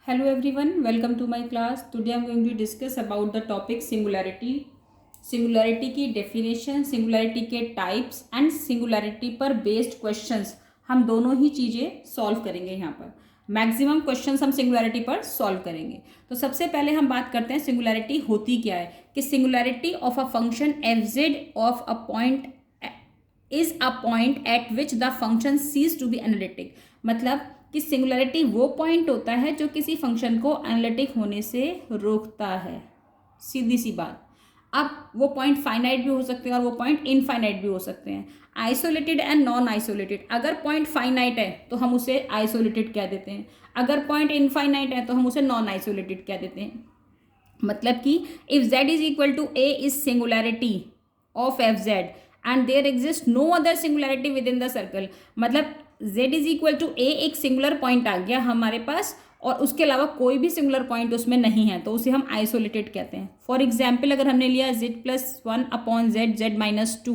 Hello everyone, welcome to my class. Today I am going to discuss about the topic singularity. Singularity की definition, singularity के types and singularity पर based questions हम दोनों ही चीज़ें solve करेंगे। यहाँ पर मैक्सिमम क्वेश्चंस हम सिंगुलैरिटी पर सॉल्व करेंगे। तो सबसे पहले हम बात करते हैं सिंगुलैरिटी होती क्या है। कि singularity of a function F Z of a point is a point at which the function ceases to be analytic. मतलब कि सिंगुलैरिटी वो पॉइंट होता है जो किसी फंक्शन को एनालिटिक होने से रोकता है। सीधी सी बात। अब वो पॉइंट फाइनाइट भी हो सकते हैं और वो पॉइंट इनफाइनाइट भी हो सकते हैं। Isolated and non isolated. अगर पॉइंट फाइनाइट है तो हम उसे आइसोलेटेड कह देते हैं, अगर पॉइंट इनफाइनाइट है तो हम उसे नॉन आइसोलेटेड कह देते हैं। मतलब कि if z is equal to a is singularity of F Z and there exist no other singularity within the circle. मतलब z is equal to a एक सिंगुलर पॉइंट आ गया हमारे पास और उसके अलावा कोई भी सिंगुलर पॉइंट उसमें नहीं है तो उसे हम आइसोलेटेड कहते हैं। फॉर एग्जाम्पल अगर हमने लिया z+1/z z-2,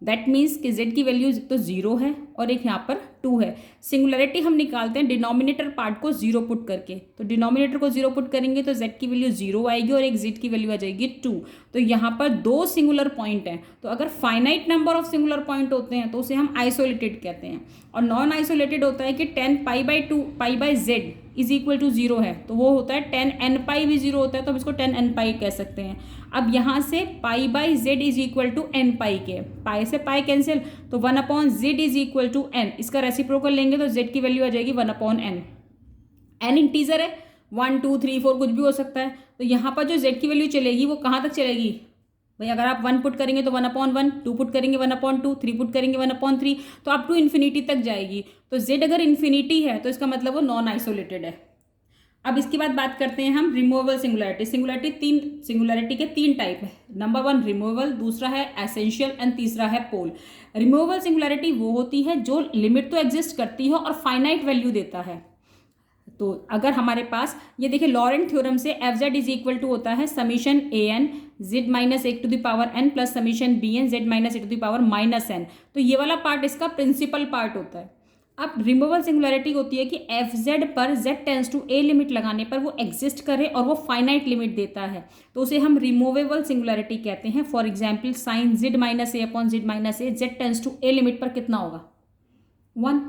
दैट मीन्स कि z की वैल्यू तो 0 है और एक यहाँ पर 2 है। सिंगुलैरिटी हम निकालते हैं डिनोमिनेटर पार्ट को 0 पुट करके। तो डिनोमिनेटर को 0 पुट करेंगे तो z की वैल्यू 0 आएगी और एक z की वैल्यू आ जाएगी 2। तो यहाँ पर दो सिंगुलर पॉइंट हैं। तो अगर finite number of singular point होते हैं तो उसे हम आइसोलेटेड कहते हैं। और नॉन आइसोलेटेड होता है कि 10π/2 π/z इज इक्वल टू 0 है तो वो होता है 10nπ भी 0 होता है तो हम इसको 10nπ कह सकते हैं। अब यहाँ से π/z is equal to nπ के, पाई से पाई कैंसिल तो 1/z is equal to n। इसका रेसिप्रोकल लेंगे तो z की वैल्यू आ जाएगी 1/n। n इंटीजर है, 1 2 3 4 कुछ भी हो सकता है। तो यहाँ पर जो z की वैल्यू चलेगी वो कहाँ तक चलेगी भाई। अगर आप 1 पुट करेंगे तो 1/1, 2 पुट करेंगे 1/2, 3 पुट करेंगे 1/3 तो अप टू इन्फिनिटी तक जाएगी। तो z अगर इन्फिनिटी है तो इसका मतलब वो नॉन आइसोलेटेड है। अब इसके बाद बात करते हैं हम रिमूवेबल सिंगुलैरिटी। सिंगुलैरिटी के तीन टाइप है। नंबर 1 रिमूवेबल, दूसरा है एसेंशियल एंड तीसरा है पोल। रिमूवेबल सिंगुलैरिटी वो होती है जो लिमिट तो एग्जिस्ट करती है और फाइनाइट वैल्यू देता है। तो अगर हमारे पास ये देखिए लॉरेंट थ्योरम से F Z is equal to होता है summation A N Z minus एक to the power N plus summation B N Z minus A to the power minus N. तो ये वाला पार्ट इसका प्रिंसिपल पार्ट होता है। अब रिमूवेबल सिंगुलैरिटी होती है कि एफ जेड पर Z tends to A limit लगाने पर वो एग्जिस्ट करे और वो फाइनाइट लिमिट देता है तो उसे हम रिमूवेबल सिंगुलैरिटी कहते हैं। For example sine Z minus A upon Z minus A, Z tends to A limit पर कितना होगा 1।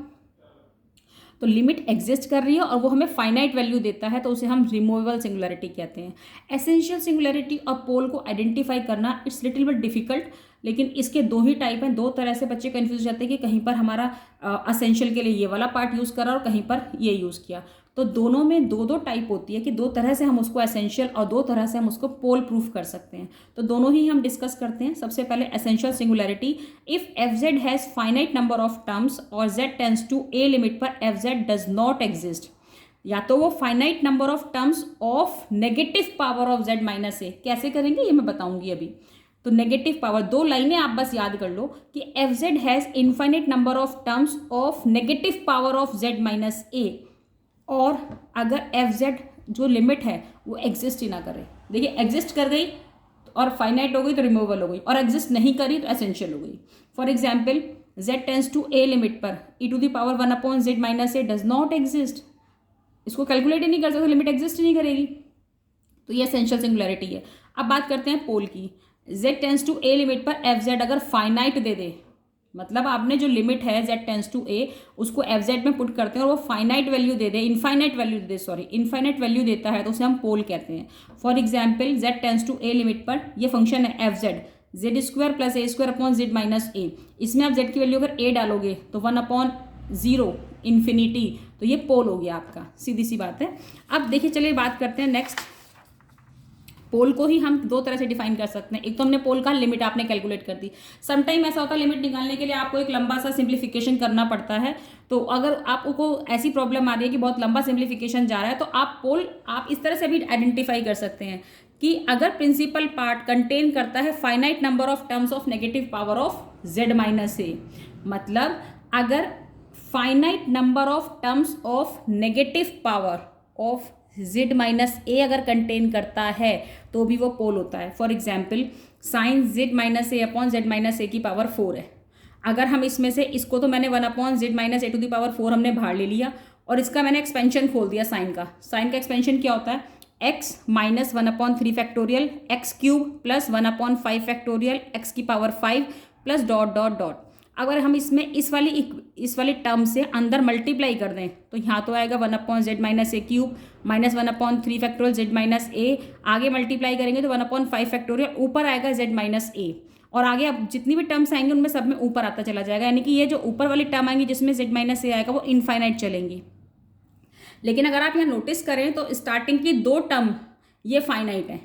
तो लिमिट एग्जिस्ट कर रही है और वो हमें फाइनाइट वैल्यू देता है तो उसे हम रिमूवेबल सिंगुलैरिटी कहते हैं। एसेंशियल सिंगुलैरिटी और पोल को आइडेंटिफाई करना इट्स लिटिल बिट डिफिकल्ट, लेकिन इसके दो ही टाइप हैं। दो तरह से बच्चे कंफ्यूज जाते हैं कि कहीं पर हमारा एसेंशियल के लिए ये वाला पार्ट यूज़ करा और कहीं पर ये यूज़ किया। तो दोनों में दो दो टाइप होती है कि दो तरह से हम उसको एसेंशियल और दो तरह से हम उसको पोल प्रूफ कर सकते हैं। तो दोनों ही हम डिस्कस करते हैं। सबसे पहले essential singularity. If f z has finite number of terms और z tends to A limit पर F z does not exist. या तो वो finite number of terms of negative power of z minus a. कैसे करेंगे ये मैं बताऊंगी अभी। तो नेगेटिव पावर, दो लाइनें आप बस याद कर लो कि F z has infinite number of terms of negative power of z minus a. और अगर एफ जेड जो लिमिट है वो एग्जिस्ट ही ना करे। देखिए एग्जिस्ट कर गई और फाइनाइट हो गई तो रिमूवेबल हो गई, और एग्जिस्ट नहीं करी तो एसेंशियल हो गई। For example z tends to A limit पर e to the power 1/z minus a does not exist. इसको कैलकुलेट ही नहीं कर सकते, लिमिट एग्जिस्ट ही नहीं करेगी। तो ये एसेंशियल सिंगुलैरिटी है। अब बात करते हैं पोल की। Z tends to A limit पर एफ जेड अगर फाइनाइट दे दे, मतलब आपने जो लिमिट है जेड टेंस टू ए उसको एफ जेड में पुट करते हैं और वो फाइनाइट वैल्यू दे दे, इनफाइनाइट वैल्यू देता है तो उसे हम पोल कहते हैं। For example z tends to A limit पर ये फंक्शन है f z z² plus a² upon Z minus a. इसमें आप जेड की वैल्यू अगर a डालोगे तो 1/0 इन्फिनिटी, तो ये पोल हो गया आपका। सीधी सी बात है। अब देखिए चलिए बात करते हैं नेक्स्ट। पोल को ही हम दो तरह से डिफाइन कर सकते हैं। एक तो हमने पोल का लिमिट आपने कैलकुलेट कर दी। समटाइम ऐसा होता है लिमिट निकालने के लिए आपको एक लंबा सा सिंप्लीफिकेशन करना पड़ता है। तो अगर आपको ऐसी प्रॉब्लम आ रही है कि बहुत लंबा सिंप्लीफिकेशन जा रहा है तो आप पोल आप इस तरह से भी आइडेंटिफाई कर सकते हैं कि अगर प्रिंसिपल पार्ट कंटेन करता है finite number of terms of negative power of z minus a. मतलब अगर finite number of terms of negative power of z minus a अगर कंटेन करता है तो भी वो पोल होता है। For example sine z minus A upon Z minus a की पावर 4 है। अगर हम इसमें से इसको तो मैंने 1/z minus A to the power 4 हमने बाहर ले लिया और इसका मैंने एक्सपेंशन खोल दिया साइन का एक्सपेंशन क्या होता है, x minus 1/3 factorial x cube plus 1/5 factorial x की power 5 plus dot dot dot. अगर हम इसमें इस वाली टर्म से अंदर मल्टीप्लाई कर दें तो यहाँ तो आएगा 1/z minus a cube minus 1/3 factorial z minus a, आगे मल्टीप्लाई करेंगे तो 1/5 फैक्टोरियल ऊपर आएगा z माइनस ए, और आगे अब जितनी भी टर्म्स आएंगी उनमें सब में ऊपर आता चला जाएगा, यानी कि ये जो ऊपर वाली टर्म आएंगी जिसमें z माइनस ए आएगा वो इनफाइनाइट चलेंगी। लेकिन अगर आप यहाँ नोटिस करें तो स्टार्टिंग की 2 टर्म ये फाइनाइट है,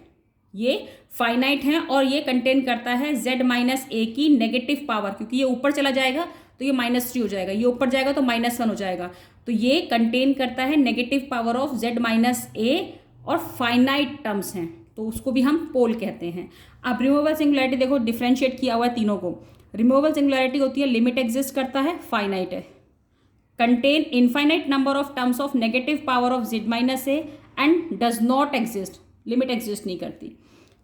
ये फाइनाइट है और ये कंटेन करता है z माइनस ए की नेगेटिव पावर, क्योंकि ये ऊपर चला जाएगा तो ये -3 हो जाएगा, ये ऊपर जाएगा तो -1 हो जाएगा, तो ये कंटेन करता है negative power of z minus a और फाइनाइट टर्म्स हैं, तो उसको भी हम पोल कहते हैं। अब रिमूवेबल सिंगुलैरिटी देखो डिफ्रेंशिएट किया हुआ है तीनों को। रिमूवेबल सिंगुलैरिटी होती है लिमिट एग्जिस्ट करता है, फाइनाइट है, contain infinite number of terms of negative power of z minus a and does not exist, limit exist नहीं करती।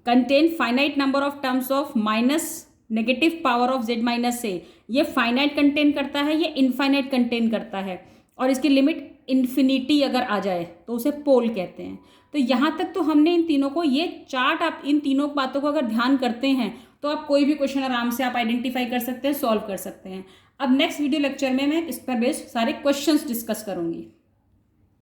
Contain finite number of terms of minus negative power of z minus a, ये finite contain करता है, ये infinite contain करता है, और इसकी लिमिट इन्फिनिटी अगर आ जाए तो उसे पोल कहते हैं। तो यहाँ तक तो हमने इन तीनों को, ये चार्ट आप इन तीनों बातों को अगर ध्यान करते हैं तो आप कोई भी क्वेश्चन आराम से आप आइडेंटिफाई कर सकते हैं, सॉल्व कर सकते हैं। अब नेक्स्ट वीडियो लेक्चर में मैं इस पर बेस्ड सारे क्वेश्चंस डिस्कस करूँगी।